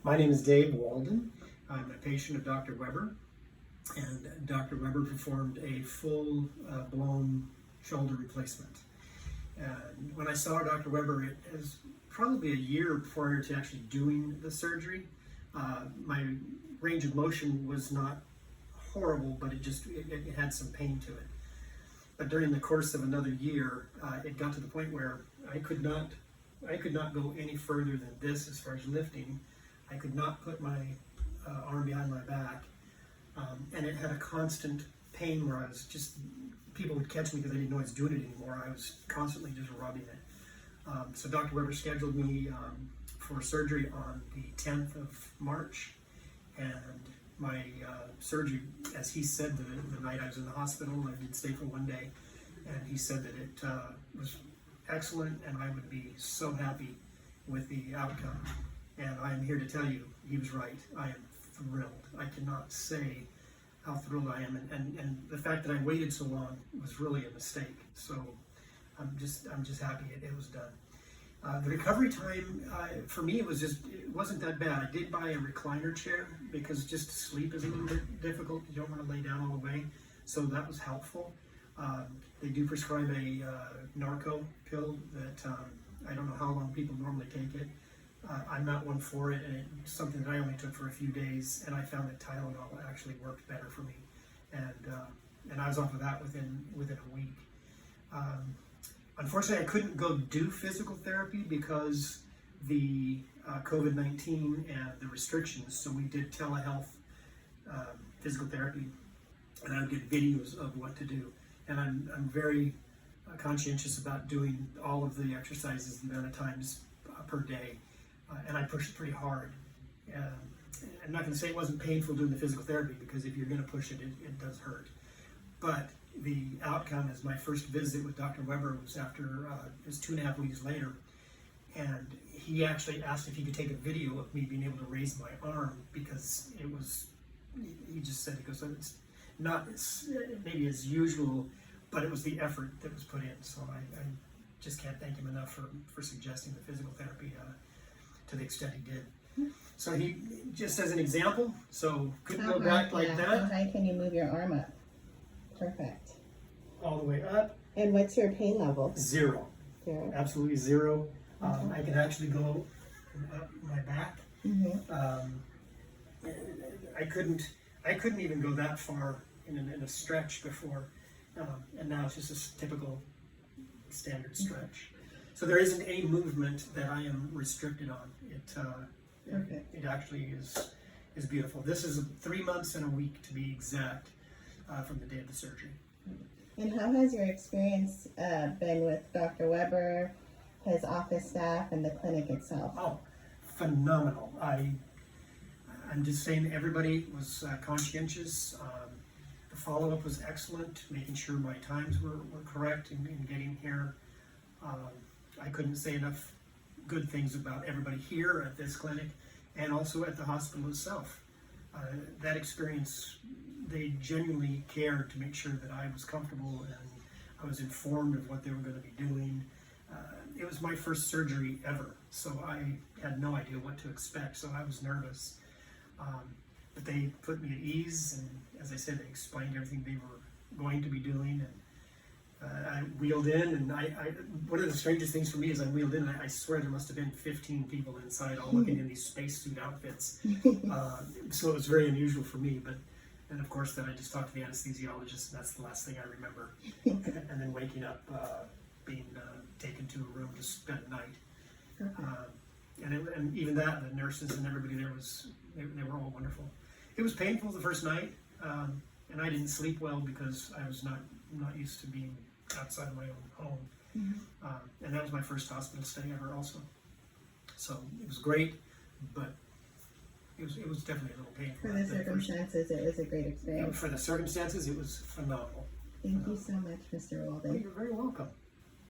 My name is Dave Walden. I'm a patient of Dr. Weber, and Dr. Weber performed a full-blown shoulder replacement. And when I saw Dr. Weber, it was probably a year prior to actually doing the surgery. My range of motion was not horrible, but it had some pain to it. But during the course of another year, it got to the point where I could not go any further than this as far as lifting. I could not put my arm behind my back, and it had a constant pain where I was just, people would catch me because they didn't know I was doing it anymore. I was constantly just rubbing it. So Dr. Weber scheduled me for surgery on the 10th of March, and my surgery, as he said the night I was in the hospital, I did stay for one day, and he said that it was excellent and I would be so happy with the outcome. And I'm here to tell you, he was right. I am thrilled. I cannot say how thrilled I am, and the fact that I waited so long was really a mistake. So I'm just happy it was done. The recovery time, for me, it wasn't that bad. I did buy a recliner chair because just sleep is a little bit difficult. You don't want to lay down all the way, so that was helpful. They do prescribe a narco pill that I don't know how long people normally take it. I'm not one for it, and it's something that I only took for a few days, and I found that Tylenol actually worked better for me, and I was off of that within a week. Unfortunately, I couldn't go do physical therapy because the COVID-19 and the restrictions, so we did telehealth physical therapy, and I would get videos of what to do, and I'm very conscientious about doing all of the exercises the amount of times per day. And I pushed it pretty hard. I'm not going to say it wasn't painful doing the physical therapy, because if you're going to push it, it does hurt. But the outcome is my first visit with Dr. Weber was after, it was 2.5 weeks later, and he actually asked if he could take a video of me being able to raise my arm, because it was, he just said, he goes, it's not maybe as usual, but it was the effort that was put in. So I just can't thank him enough for suggesting the physical therapy to the extent he did. So he, just as an example, so couldn't go back like that. How high can you move your arm up? Perfect. All the way up. And what's your pain level? Zero. Zero. Absolutely zero. I can actually go up my back. I couldn't even go that far in a stretch before, and now it's just a typical standard stretch. So there isn't any movement that I am restricted on. It actually is beautiful. This is 3 months and a week to be exact from the day of the surgery. And how has your experience been with Dr. Weber, his office staff, and the clinic itself? Oh, phenomenal. I'm just saying everybody was conscientious. The follow-up was excellent, making sure my times were correct in getting here. I couldn't say enough good things about everybody here at this clinic and also at the hospital itself. That experience, they genuinely cared to make sure that I was comfortable and I was informed of what they were going to be doing. It was my first surgery ever, so I had no idea what to expect, so I was nervous. But they put me at ease, and as I said, they explained everything they were going to be doing. And I wheeled in, and one of the strangest things for me is I wheeled in, and I swear there must have been 15 people inside, all looking in these spacesuit outfits. So it was very unusual for me. And of course, then I just talked to the anesthesiologist, and that's the last thing I remember. And then waking up, being taken to a room to spend the night. And even that, the nurses and everybody there they were all wonderful. It was painful the first night, and I didn't sleep well because I was not used to being outside of my own home. And that was my first hospital stay ever also. So it was great, but it was definitely a little painful. For the circumstances, it was a great experience. For the circumstances, it was phenomenal. Thank you so much, Mr. Walden. Well, you're very welcome.